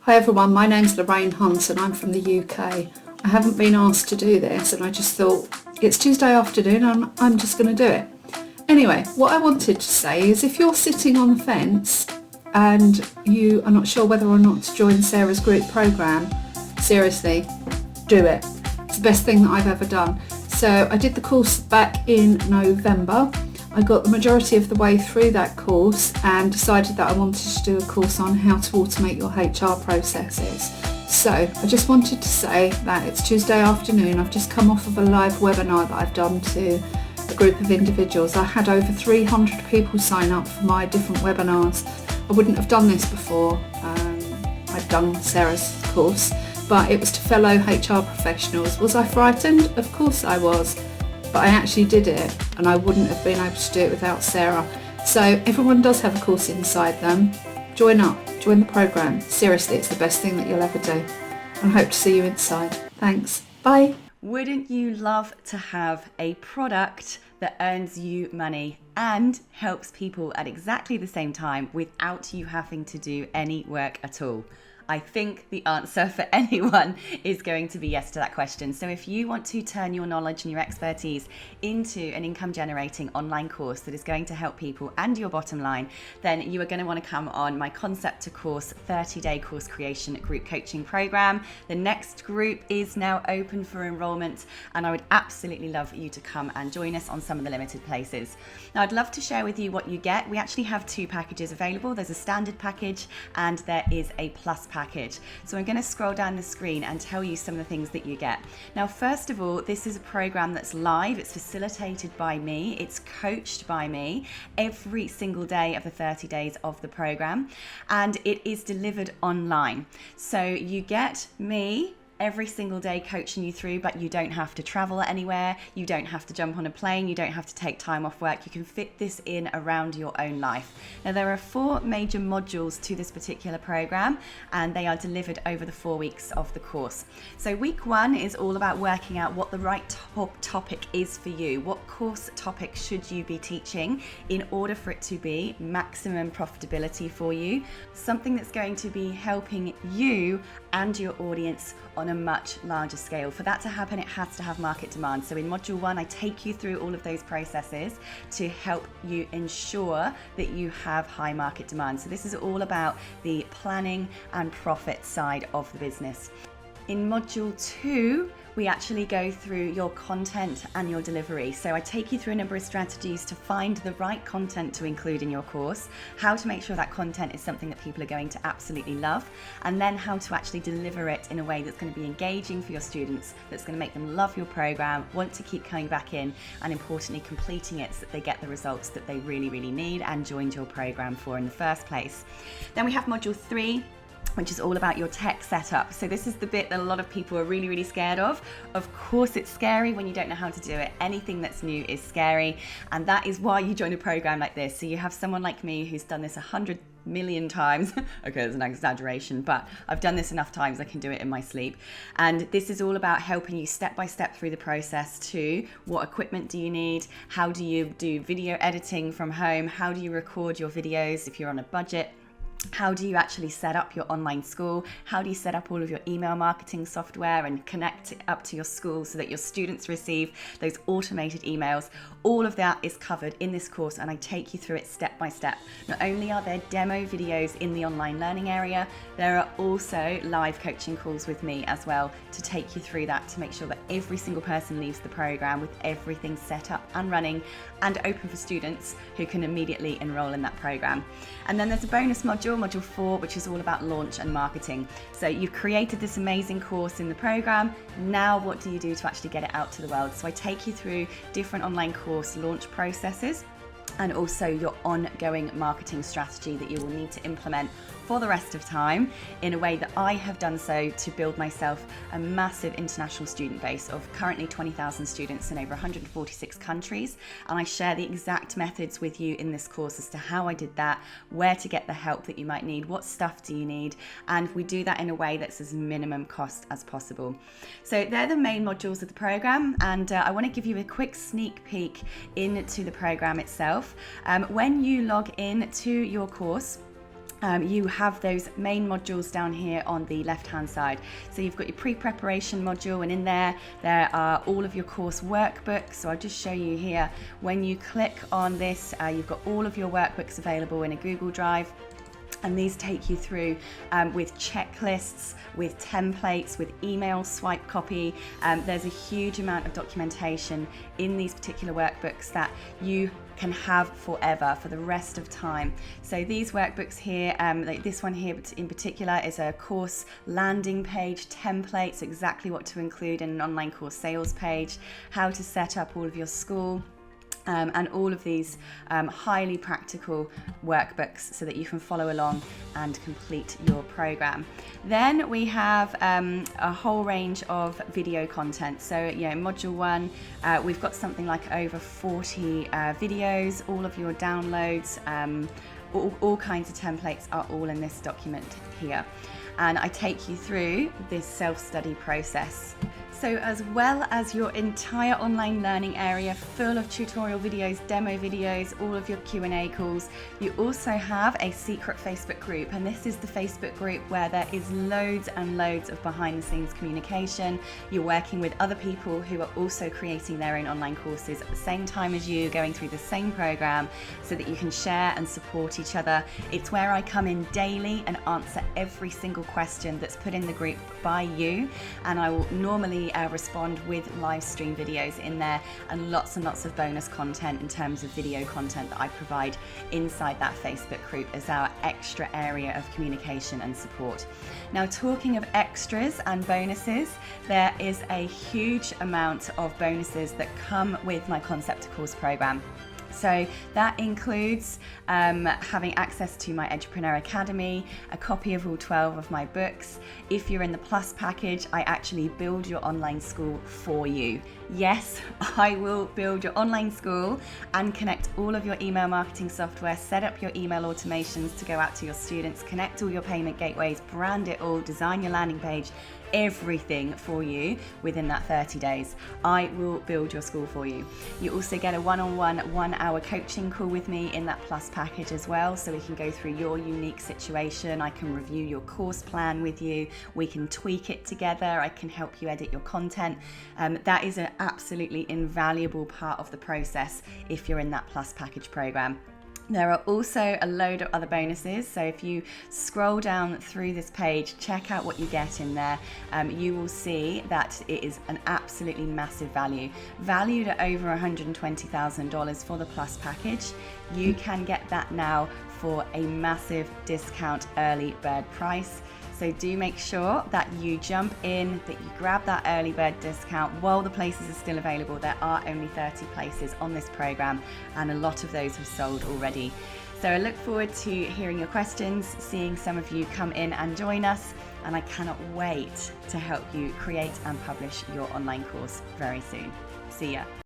Hi everyone, my name's Lorraine Hunt and I'm from the UK. I haven't been asked to do this and I just thought it's Tuesday afternoon and I'm just going to do it. Anyway, what I wanted to say is if you're sitting on the fence and you are not sure whether or not to join Sarah's group programme, seriously, do it. It's the best thing that I've ever done. So I did the course back in November. I got the majority of the way through that course and decided that I wanted to do a course on how to automate your HR processes. So I just wanted to say that it's Tuesday afternoon. I've just come off of a live webinar that I've done to a group of individuals. I had over 300 people sign up for my different webinars. I wouldn't have done this before I'd done Sarah's course, but it was to fellow HR professionals. Was I frightened? Of course I was. But I actually did it and I wouldn't have been able to do it without Sarah. So everyone does have a course inside them. Join up, join the programme. Seriously, it's the best thing that you'll ever do. I hope to see you inside. Thanks. Bye. Wouldn't you love to have a product that earns you money and helps people at exactly the same time without you having to do any work at all? I think the answer for anyone is going to be yes to that question. So if you want to turn your knowledge and your expertise into an income generating online course that is going to help people and your bottom line, then you are going to want to come on my Concept to Course 30-day course creation group coaching program. The next group is now open for enrollment and I would absolutely love you to come and join us on some of the limited places. Now I'd love to share with you what you get. We actually have two packages available. There's a standard package and there is a plus package. So I'm going to scroll down the screen and tell you some of the things that you get. Now, first of all, this is a program that's live. It's facilitated by me. It's coached by me every single day of the 30 days of the program, and it is delivered online. So you get me every single day coaching you through, but you don't have to travel anywhere. You don't have to jump on a plane. You don't have to take time off work. You can fit this in around your own life. Now, there are 4 major modules to this particular program, and they are delivered over the 4 weeks of the course. So week 1 is all about working out what the right topic is for you. What course topic should you be teaching in order for it to be maximum profitability for you? Something that's going to be helping you and your audience on a much larger scale. For that to happen, it has to have market demand. So in module 1, I take you through all of those processes to help you ensure that you have high market demand. So this is all about the planning and profit side of the business. In module 2, we actually go through your content and your delivery. So I take you through a number of strategies to find the right content to include in your course, how to make sure that content is something that people are going to absolutely love, and then how to actually deliver it in a way that's going to be engaging for your students, that's going to make them love your program, want to keep coming back in, and importantly, completing it so that they get the results that they really, really need and joined your program for in the first place. Then we have module 3, which is all about your tech setup. So this is the bit that a lot of people are really, really scared of. Of course, it's scary when you don't know how to do it. Anything that's new is scary. And that is why you join a program like this. So you have someone like me who's done this 100 million times. Okay, that's an exaggeration, but I've done this enough times I can do it in my sleep. And this is all about helping you step by step through the process to what equipment do you need? How do you do video editing from home? How do you record your videos if you're on a budget? How do you actually set up your online school? How do you set up all of your email marketing software and connect it up to your school so that your students receive those automated emails? All of that is covered in this course and I take you through it step by step. Not only are there demo videos in the online learning area, there are also live coaching calls with me as well to take you through that, to make sure that every single person leaves the program with everything set up and running and open for students who can immediately enroll in that program. And then there's a bonus module, module 4, which is all about launch and marketing. So you've created this amazing course in the program. Now what do you do to actually get it out to the world? So I take you through different online course launch processes and also your ongoing marketing strategy that you will need to implement for the rest of time in a way that I have done so to build myself a massive international student base of currently 20,000 students in over 146 countries. And I share the exact methods with you in this course as to how I did that, where to get the help that you might need, what stuff do you need, and we do that in a way that's as minimum cost as possible. So they're the main modules of the program, and I want to give you a quick sneak peek into the program itself. When you log in to your course, you have those main modules down here on the left hand side. So you've got your pre-preparation module, and in there are all of your course workbooks. So I'll just show you here. When you click on this, you've got all of your workbooks available in a Google Drive. And these take you through with checklists, with templates, with email swipe copy. There's a huge amount of documentation in these particular workbooks that you can have forever, for the rest of time. So these workbooks here, like this one here in particular, is a course landing page template, so exactly what to include in an online course sales page, how to set up all of your school, and all of these highly practical workbooks so that you can follow along and complete your program. Then we have a whole range of video content. So in module 1, we've got something like over 40 videos, all of your downloads, all kinds of templates are all in this document here. And I take you through this self-study process. So as well as your entire online learning area full of tutorial videos, demo videos, all of your Q&A calls, you also have a secret Facebook group. And this is the Facebook group where there is loads and loads of behind the scenes communication. You're working with other people who are also creating their own online courses at the same time as you, going through the same program, so that you can share and support each other. It's where I come in daily and answer every single question that's put in the group by you. And I will normally respond with live stream videos in there, and lots of bonus content in terms of video content that I provide inside that Facebook group as our extra area of communication and support. Now, talking of extras and bonuses, there is a huge amount of bonuses that come with my Concept to Course program. So that includes having access to my Edupreneur Academy, a copy of all 12 of my books. If you're in the Plus package, I actually build your online school for you. Yes, I will build your online school and connect all of your email marketing software, set up your email automations to go out to your students, connect all your payment gateways, brand it all, design your landing page, everything for you within that 30 days. I will build your school for you. You also get a one-on-one 1-hour coaching call with me in that Plus package as well, so we can go through your unique situation. I can review your course plan with you. We can tweak it together. I can help you edit your content. That is an absolutely invaluable part of the process if you're in that Plus package program. There are also a load of other bonuses, so if you scroll down through this page, check out what you get in there. You will see that it is an absolutely massive value, valued at over $120,000 for the Plus package. You can get that now for a massive discount early bird price. So do make sure that you jump in, that you grab that early bird discount while the places are still available. There are only 30 places on this program, and a lot of those have sold already. So I look forward to hearing your questions, seeing some of you come in and join us, and I cannot wait to help you create and publish your online course very soon. See ya.